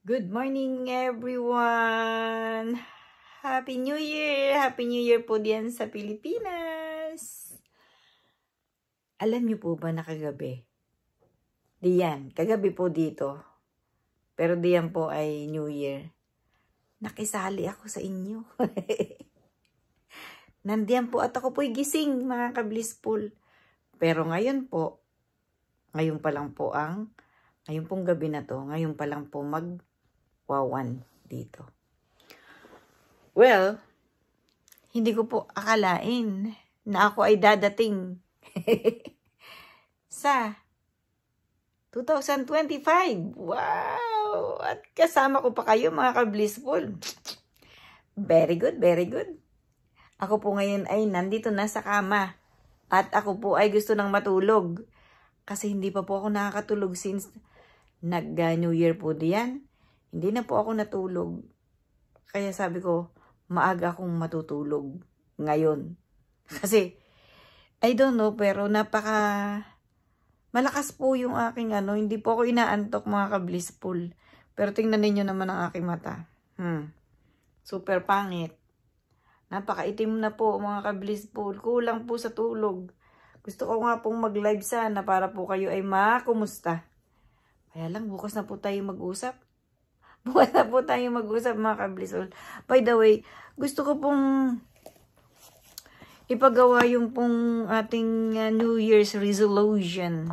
Good morning, everyone! Happy New Year! Happy New Year po diyan sa Pilipinas! Alam niyo po ba na kagabi? Kagabi po dito. Pero diyan po ay New Year. Nakisali ako sa inyo. Nandiyan po at ako po'y gising, mga ka-blissful. Pero ngayon pong gabi na to, ngayon pa lang po magwawan dito. Well, hindi ko po akalain na ako ay dadating sa 2025. Wow! At kasama ko pa kayo, mga ka-blissful. Very good, very good. Ako po ngayon ay nandito na sa kama. At ako po ay gusto nang matulog. Kasi hindi pa po ako nakakatulog since nag-New Year po diyan. Hindi na po ako natulog. Kaya sabi ko, maaga akong matutulog ngayon. Kasi, I don't know, pero malakas po yung aking hindi po ako inaantok, mga ka-blissful. Pero tingnan ninyo naman ang aking mata. Super pangit. Napakaitim na po, mga ka-blissful. Kulang po sa tulog. Gusto ko nga pong mag-live sana para po kayo ay makumusta. Kaya lang, bukas na po tayo mag-usap. Mga ka-blissful. By the way, gusto ko pong ipagawa yung pong ating New Year's resolution.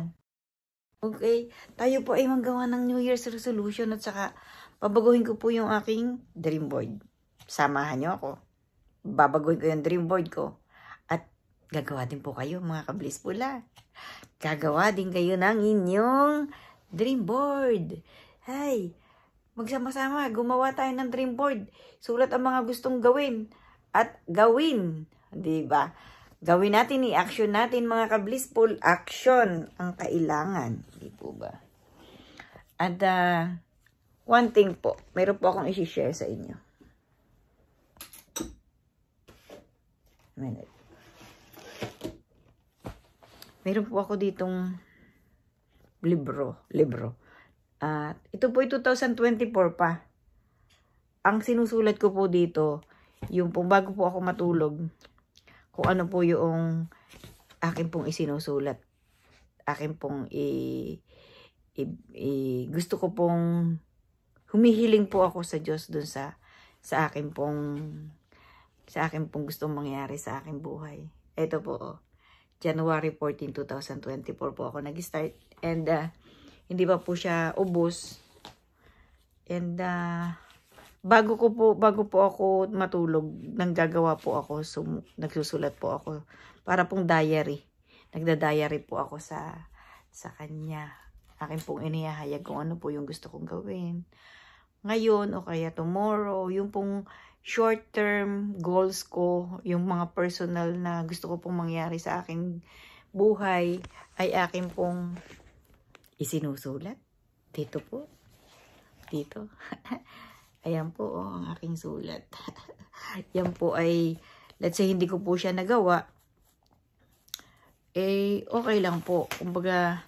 Okay? Tayo po ay magawa ng New Year's resolution at saka babaguhin ko po yung aking dream board. Samahan niyo ako. Babaguhin ko yung dream board ko. At gagawa din po kayo, mga ka-blissful. Gagawa din kayo ng inyong dream board. Hey, magsama-sama, gumawa tayo ng dream board. Sulat ang mga gustong gawin. At gawin. Diba? Gawin natin, i-action natin, mga ka-blissful. Action ang kailangan. Di po ba? At one thing po, meron po akong isi-share sa inyo. Minute. Meron po ako ditong libro. At ito po ay 2024 pa. Ang sinusulat ko po dito, yung po bago po ako matulog, kung ano po yung akin pong isinusulat. Akin pong gusto ko pong humihiling po ako sa Diyos dun sa akin pong gustong mangyari sa aking buhay. Ito po, January 14, 2024 po ako nag-start. And hindi pa po siya ubos. And bago po ako matulog, nanggagawa po ako, nagsusulat po ako para pong diary. Nagda-diary po ako sa kanya. Akin pong inihahayag kung ano po yung gusto kong gawin ngayon o kaya tomorrow, yung pong short-term goals ko, yung mga personal na gusto ko pong mangyari sa aking buhay, ay akin pong isinusulat. Dito po. Dito. Ayan po, ang aking sulat. Yan po ay, let's say, hindi ko po siya nagawa. Okay lang po. Kumbaga,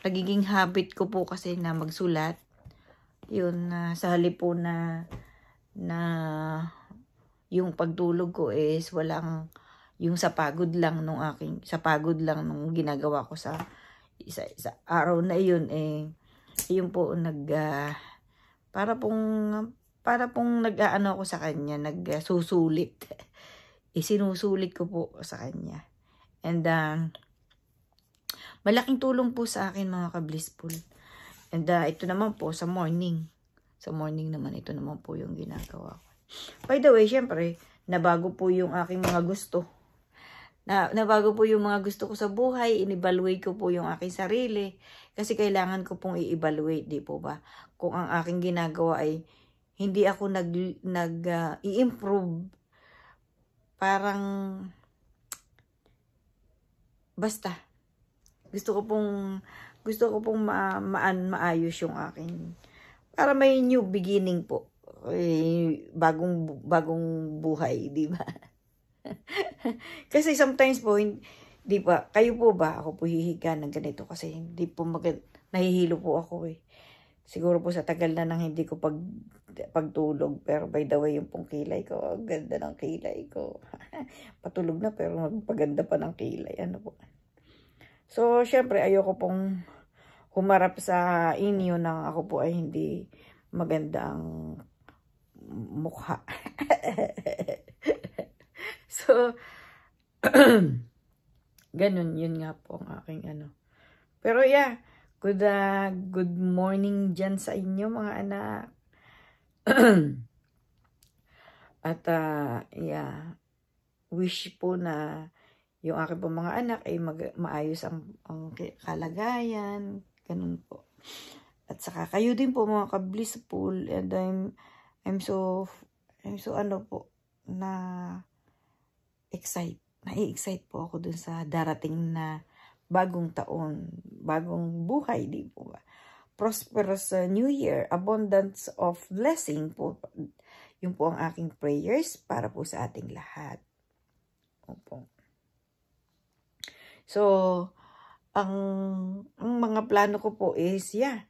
nagiging habit ko po kasi na magsulat. Yun, sa halip po na yung pagtulog ko is walang, yung sa pagod lang nung ginagawa ko sa isa araw na yun, yun po para pong nag-aano ako sa kanya, nagsusulit. Isinusulit ko po sa kanya. And malaking tulong po sa akin, mga ka-blissful. And ito naman po sa morning. Sa morning naman, ito naman po yung ginagawa ko. By the way, syempre, nabago po yung aking mga gusto. Nabago po yung mga gusto ko sa buhay. In-evaluate ko po yung aking sarili. Kasi kailangan ko pong i-evaluate, di po ba? Kung ang aking ginagawa ay hindi ako i-improve. Parang, basta. Gusto ko pong maayos yung aking, para may new beginning po. Bagong buhay, di ba? Kasi sometimes po, di ba, kayo po ba, ako po hihiga ng ganito kasi hindi po nahihilo po ako Siguro po sa tagal na nang hindi ko pagtulog. Pero by the way, yung pong kilay ko, ang ganda ng kilay ko. Patulog na pero magpaganda pa ng kilay. Ano po. So, syempre, ayoko pong humarap sa inyo nang ako po ay hindi magandang mukha. So, ganun, yun nga po ang aking ano. Pero yeah, good morning dyan sa inyo mga anak. At yeah, wish po na yung aking po mga anak ay maayos ang kalagayan. Ganun po. At saka kayo din po mga ka-blissful. And I'm so ano po, na-excite po ako dun sa darating na bagong taon, bagong buhay, di po ba? Prosperous New Year, abundance of blessing po. Yun po ang aking prayers para po sa ating lahat. Opo. So, ang mga plano ko po is, yeah,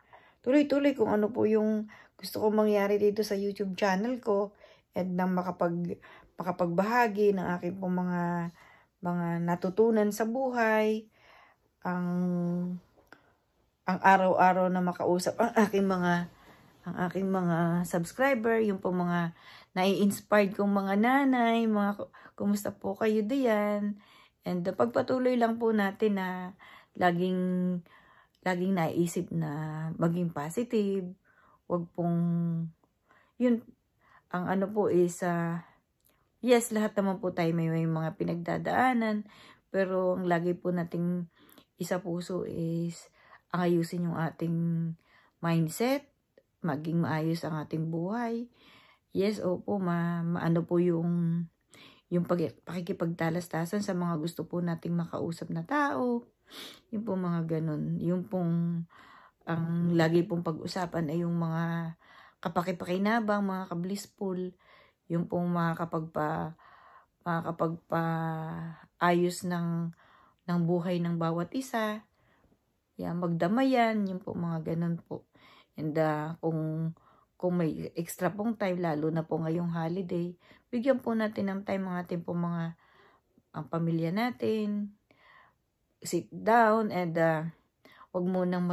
tuloy-tuloy kung ano po yung gusto kong mangyari dito sa YouTube channel ko and nang makapagbahagi ng aking po mga natutunan sa buhay, ang araw-araw na makausap ang aking mga subscriber, yung po mga nai-inspired kong mga nanay, kumusta po kayo diyan? And pagpatuloy lang po natin na laging naisip na maging positive. Wag pong, yun, ang ano po is, yes, lahat naman po tayo may mga pinagdadaanan, pero ang lagi po nating isa puso is ang ayusin yung ating mindset, maging maayos ang ating buhay. Yes, opo, maano po yung pakikipagtalastasan sa mga gusto po nating makausap na tao. Yung po mga ganun. Yung pong ang lagi pong pag-usapan ay yung mga kapakipakinabang, mga ka-blissful, yung pong makakapagpa-ayos ng buhay ng bawat isa. Yan, magdamayan, yung po mga ganun po. And kung may extra pong time, lalo na po ngayong holiday, bigyan po natin ng time ang ating po ang pamilya natin. Sit down and wag mo nang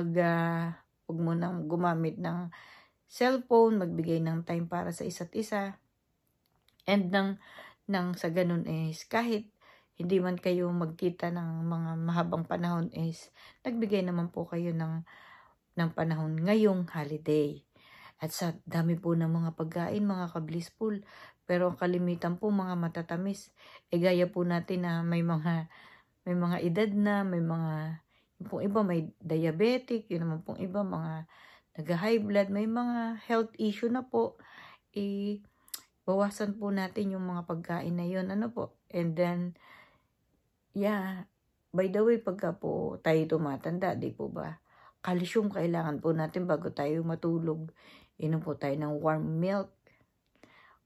gumamit ng cellphone, magbigay ng time para sa isa't isa. And nang sa ganun is kahit hindi man kayo magkita ng mga mahabang panahon is nagbigay naman po kayo ng panahon ngayong holiday. At sa dami po ng mga pagkain, mga ka-blissful, pero ang kalimitan po mga matatamis. Gaya po natin na may mga edad na, may mga, yung pong iba may diabetic, yun naman pong iba mga nag-high blood, may mga health issue na po. Bawasan po natin yung mga pagkain na yun, ano po. And then, yeah, by the way, pagka po tayo tumatanda, di po ba? Calcium kailangan po natin bago tayo matulog. Inom po tayo ng warm milk.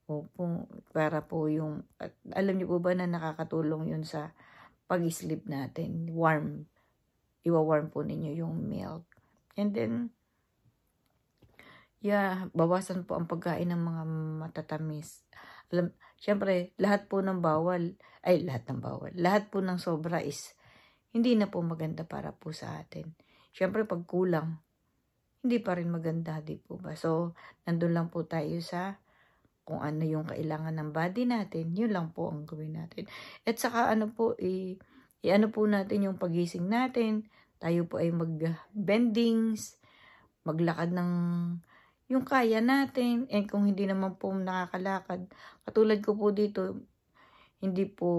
Opo, para po yung, alam niyo po ba na nakakatulong yun sa pag-sleep natin. Iwa-warm po ninyo yung milk. And then, yeah, bawasan po ang pagkain ng mga matatamis. Siyempre, lahat po ng sobra is hindi na po maganda para po sa atin. Siyempre, pag kulang, hindi pa rin maganda, di po ba? So, nandun lang po tayo sa kung ano yung kailangan ng body natin, yun lang po ang gawin natin. At saka ano po, ano po natin yung pagising natin, tayo po ay mag-bendings, maglakad ng yung kaya natin, and kung hindi naman po nakakalakad, katulad ko po dito, hindi po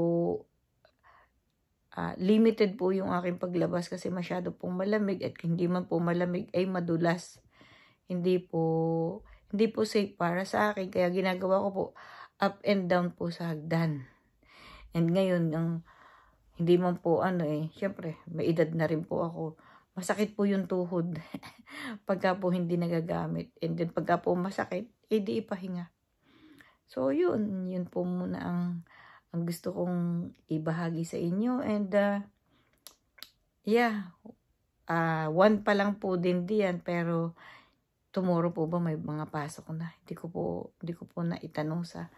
limited po yung aking paglabas kasi masyado pong malamig at hindi man po malamig ay madulas. Hindi po safe para sa akin, kaya ginagawa ko po up and down po sa hagdan. And ngayon, hindi man po syempre, may edad na rin po ako. Masakit po yung tuhod pagka po hindi nagagamit. And then pagka po masakit, di ipahinga. So yun po muna ang gusto kong ibahagi sa inyo. And yeah, one pa lang po din diyan, pero tomorrow po ba may mga pasok na. Hindi ko po na itanong sa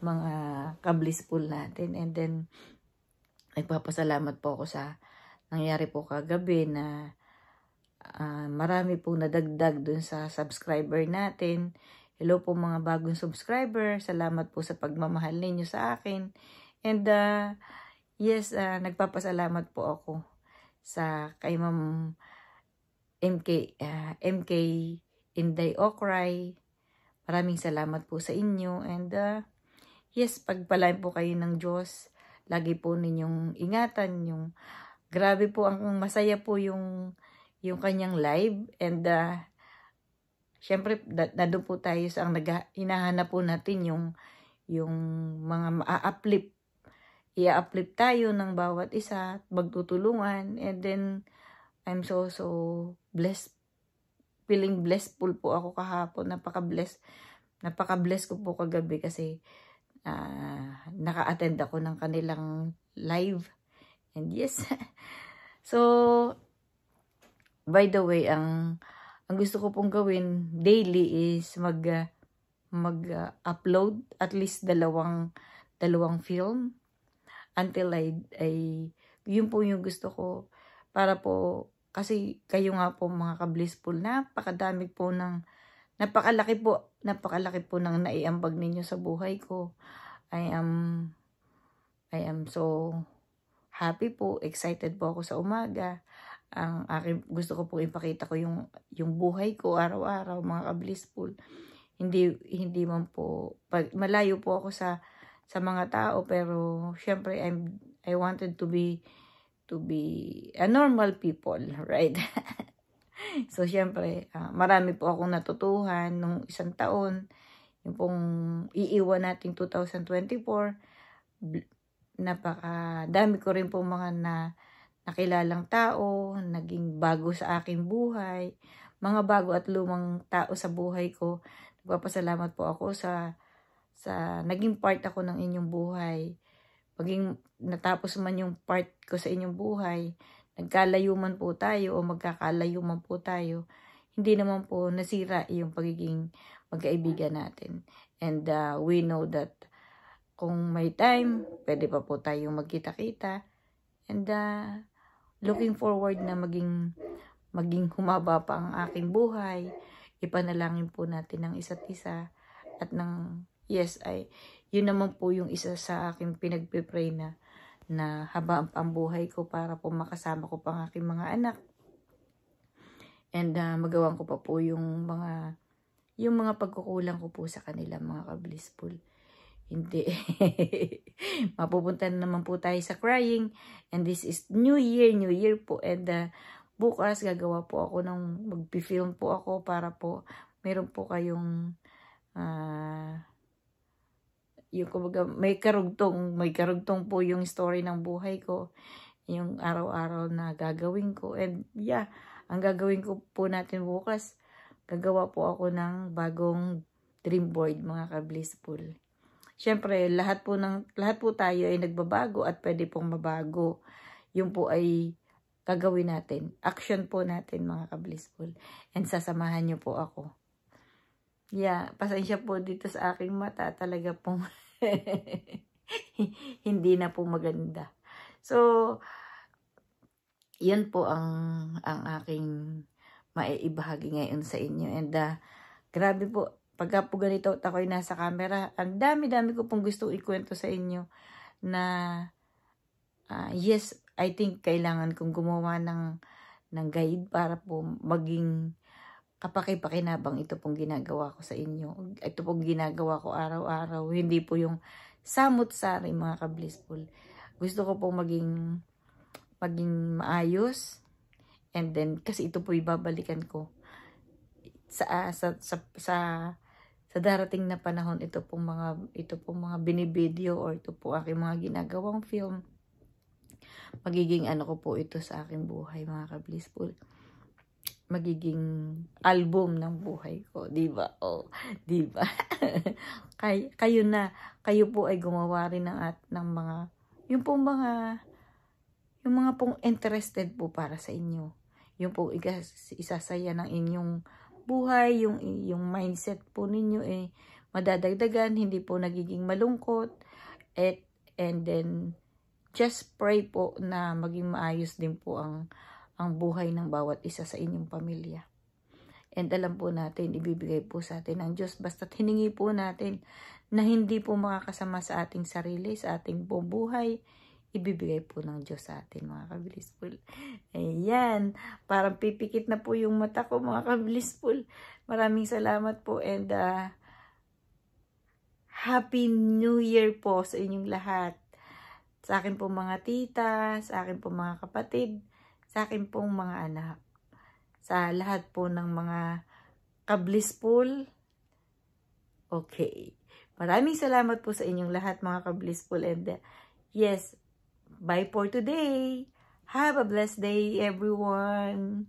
mga ka-blissful natin. And then, nagpapasalamat po ako sa nangyari po kagabi na marami po nadagdag dun sa subscriber natin. Hello po mga bagong subscriber. Salamat po sa pagmamahal ninyo sa akin. And yes, nagpapasalamat po ako sa kay Ma'am MK Inday Okray. Maraming salamat po sa inyo. And yes, pagpalain po kayo ng Diyos. Lagi po ninyong ingatan. Grabe po, ang masaya po yung kanyang live. And syempre, nandun po tayo sa hinahanap po natin yung mga ma-uplift. I-uplift tayo ng bawat isa, magtutulungan. And then, I'm so blessed. Feeling blessful po ako kahapon. Napaka-bless ko po kagabi kasi naka-attend ako ng kanilang live. And yes. So, by the way, ang gusto ko pong gawin daily is mag-upload at least dalawang film until yun po yung gusto ko para po. Kasi kayo nga po mga ka-blissful, napakadami po napakalaki po ng naiambag ninyo sa buhay ko. I am so happy po, excited po ako sa umaga. Gusto ko po ipakita ko yung buhay ko araw-araw mga ka-blissful. Hindi man po, malayo po ako sa mga tao, pero syempre I wanted to be a normal people, right? So, syempre, marami po akong natutuhan nung isang taon. Yung pong iiwan nating 2024, napakadami ko rin po mga nakilalang tao, naging bago sa aking buhay, mga bago at lumang tao sa buhay ko. Nagpapasalamat po ako sa naging part ako ng inyong buhay. Maging natapos man yung part ko sa inyong buhay, nagkalayo man po tayo o magkakalayo man po tayo, hindi naman po nasira yung pagiging magkaibigan natin. And we know that kung may time, pwede pa po tayong magkita-kita. And looking forward na maging humaba pa ang aking buhay. Ipanalangin po natin ng isa't isa. At yun naman po yung isa sa aking pinagpipray na haba ang buhay ko para po makasama ko pa ang aking mga anak. And magawan ko pa po yung mga pagkukulang ko po sa kanila mga ka-blissful. Hindi. Mapupunta na naman po tayo sa crying. And this is New Year po. And bukas gagawa po ako mag-film po ako para po meron po kayong yung kumbaga may karugtong po yung story ng buhay ko, yung araw-araw na gagawin ko. And ang gagawin ko po natin bukas, gagawa po ako ng bagong dream board mga ka-blissful. Syempre, lahat po tayo ay nagbabago at pwede pong mabago. Yung po ay gagawin natin. Action po natin mga ka-blissful. And sasamahan niyo po ako. Pasensya po dito sa aking mata. Talaga pong hindi na po maganda. So, yun po ang aking maiibahagi ngayon sa inyo. And grabe po, pagka po ganito ako'y nasa camera, ang dami-dami ko pong gustong ikwento sa inyo na yes, I think kailangan kong gumawa ng guide para po maging kapaki-pakinabang ito pong ginagawa ko sa inyo. Ito pong ginagawa ko araw-araw. Hindi po yung samot-sari mga ka-blissful. Gusto ko pong maging maayos. And then, kasi ito po ibabalikan ko sa darating na panahon. Ito pong mga binibideo or ito po aking mga ginagawang film. Magiging ko po ito sa aking buhay mga ka-blissful. Magiging album ng buhay ko, di ba? Di ba? Kayo po ay gumawa rin ng mga yung mga pong interested po para sa inyo. Yung po isasaya ng inyong buhay, yung mindset po ninyo madadagdagan, hindi po nagiging malungkot, and then just pray po na maging maayos din po ang buhay ng bawat isa sa inyong pamilya. And alam po natin, ibibigay po sa atin ng Diyos, basta't hiningi po natin na hindi po makakasama sa ating sarili, sa ating buong buhay, ibibigay po ng Diyos sa atin, mga ka-blissful. Ayan, parang pipikit na po yung mata ko, mga ka-blissful. Maraming salamat po, and Happy New Year po sa inyong lahat. Sa akin pong mga tita, sa akin pong mga kapatid, sa akin pong mga anak. Sa lahat po ng mga ka-blissful. Okay. Maraming salamat po sa inyong lahat, mga ka-blissful. And yes, bye for today. Have a blessed day, everyone.